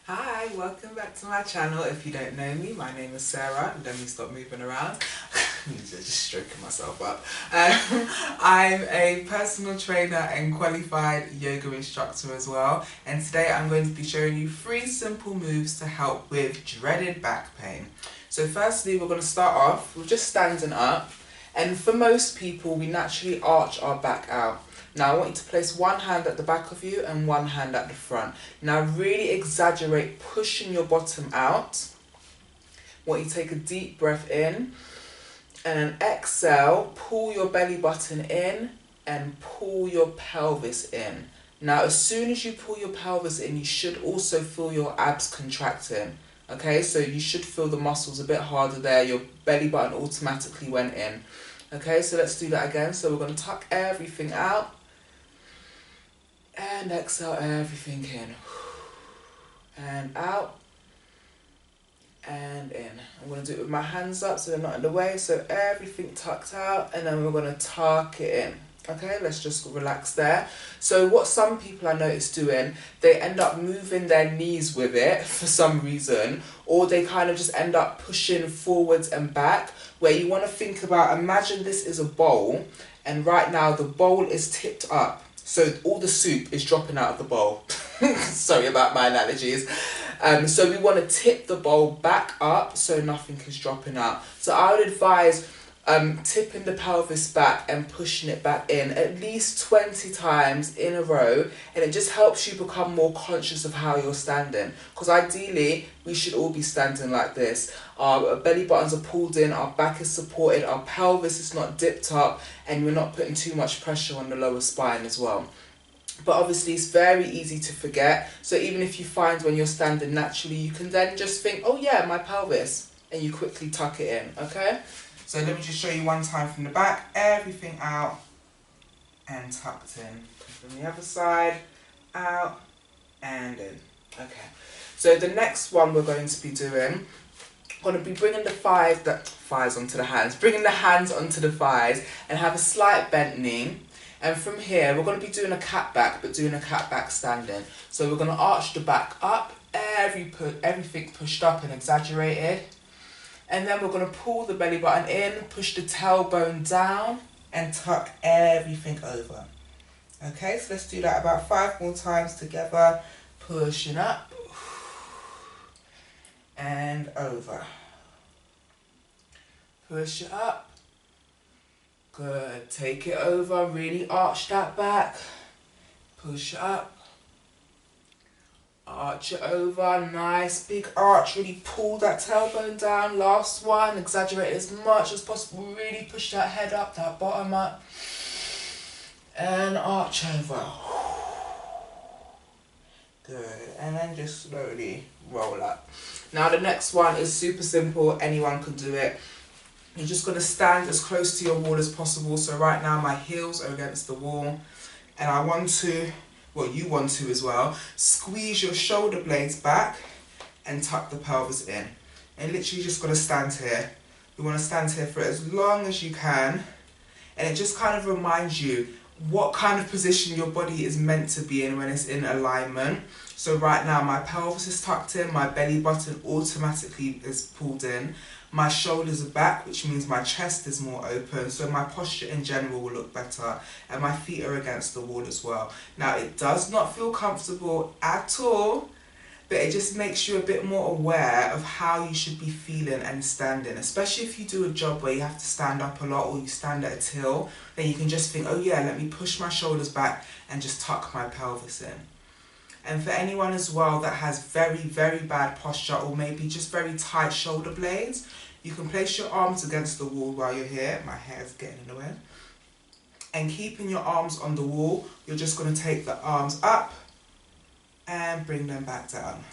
Hi, welcome back to my channel. If you don't know me, my name is Sarah. Let me stop moving around. Just stroking myself up. I'm a personal trainer and qualified yoga instructor as well. And today I'm going to be showing you 3 simple moves to help with dreaded back pain. So firstly, we're going to start off with just standing up. And for most people, we naturally arch our back out. Now I want you to place one hand at the back of you and one hand at the front. Now really exaggerate pushing your bottom out. I want you to take a deep breath in and then exhale, pull your belly button in and pull your pelvis in. Now as soon as you pull your pelvis in, you should also feel your abs contracting. Okay, so you should feel the muscles a bit harder there. Your belly button automatically went in. Okay, so let's do that again. So we're going to tuck everything out. And exhale everything in. And out. And in. I'm going to do it with my hands up so they're not in the way. So everything tucked out. And then we're going to tuck it in. Okay, let's just relax there. So what some people I notice doing, they end up moving their knees with it for some reason. Or they kind of just end up pushing forwards and back. Where you want to think about, imagine this is a bowl. And right now the bowl is tipped up. So all the soup is dropping out of the bowl. Sorry about my analogies. So we want to tip the bowl back up so nothing is dropping out. So I would advise tipping the pelvis back and pushing it back in at least 20 times in a row. And it just helps you become more conscious of how you're standing. Because ideally, we should all be standing like this. Our belly buttons are pulled in, our back is supported, our pelvis is not dipped up, and we're not putting too much pressure on the lower spine as well. But obviously it's very easy to forget. So even if you find when you're standing naturally, you can then just think, oh yeah, my pelvis. And you quickly tuck it in, okay? So let me just show you one time from the back. Everything out and tucked in. From the other side, out and in. Okay. So the next one we're going to be doing, we're going to be bringing the thighs onto the hands. Bringing the hands onto the thighs and have a slight bent knee. And from here, we're going to be doing a catback, but doing a catback standing. So we're going to arch the back up, everything pushed up and exaggerated. And then we're going to pull the belly button in, push the tailbone down, and tuck everything over. Okay, so let's do that about 5 more times together. Pushing up, and over. Push it up. Good, take it over, really arch that back. Push it up. Arch it over, nice big arch, really pull that tailbone down. Last one, exaggerate as much as possible, really push that head up, that bottom up. And arch over. Good, and then just slowly roll up. Now the next one is super simple, anyone can do it. You're just going to stand as close to your wall as possible. So right now my heels are against the wall. And I want to, well you want to as well, squeeze your shoulder blades back and tuck the pelvis in. And literally just got to stand here. You want to stand here for as long as you can. And it just kind of reminds you what kind of position your body is meant to be in when it's in alignment. So right now my pelvis is tucked in, my belly button automatically is pulled in. My shoulders are back, which means my chest is more open, so my posture in general will look better, and my feet are against the wall as well. Now, it does not feel comfortable at all, but it just makes you a bit more aware of how you should be feeling and standing, especially if you do a job where you have to stand up a lot or you stand at a till, then you can just think, oh yeah, let me push my shoulders back and just tuck my pelvis in. And for anyone as well that has very, very bad posture or maybe just very tight shoulder blades, you can place your arms against the wall while you're here. My hair is getting in the way. And keeping your arms on the wall, you're just going to take the arms up and bring them back down.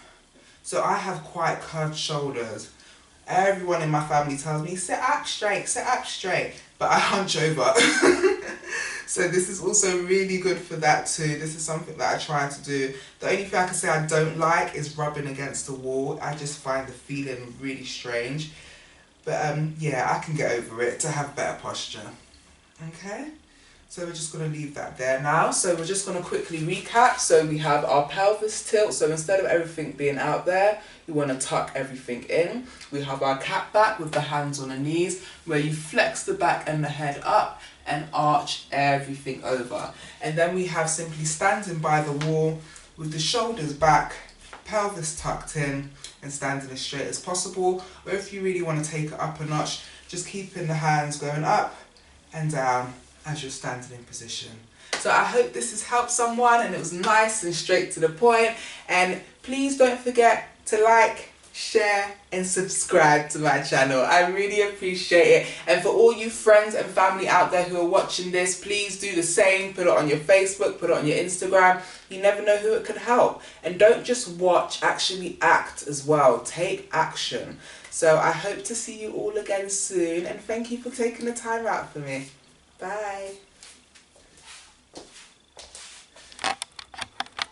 So I have quite curved shoulders. Everyone in my family tells me, sit up straight, but I hunch over. So this is also really good for that too. This is something that I try to do. The only thing I can say I don't like is rubbing against the wall. I just find the feeling really strange. But yeah, I can get over it to have better posture. Okay? So we're just going to leave that there now. So we're just going to quickly recap. So we have our pelvis tilt. So instead of everything being out there, you want to tuck everything in. We have our cat back with the hands on the knees, where you flex the back and the head up and arch everything over. And then we have simply standing by the wall with the shoulders back, pelvis tucked in, and standing as straight as possible. Or if you really want to take it up a notch, just keeping the hands going up and down as you're standing in position. So I hope this has helped someone and it was nice and straight to the point. And please don't forget to like, share and subscribe to my channel. I really appreciate it. And for all you friends and family out there who are watching this, please do the same. Put it on your Facebook, put it on your Instagram. You never know who it could help. And don't just watch, actually act as well. Take action. So I hope to see you all again soon, and thank you for taking the time out for me. Bye.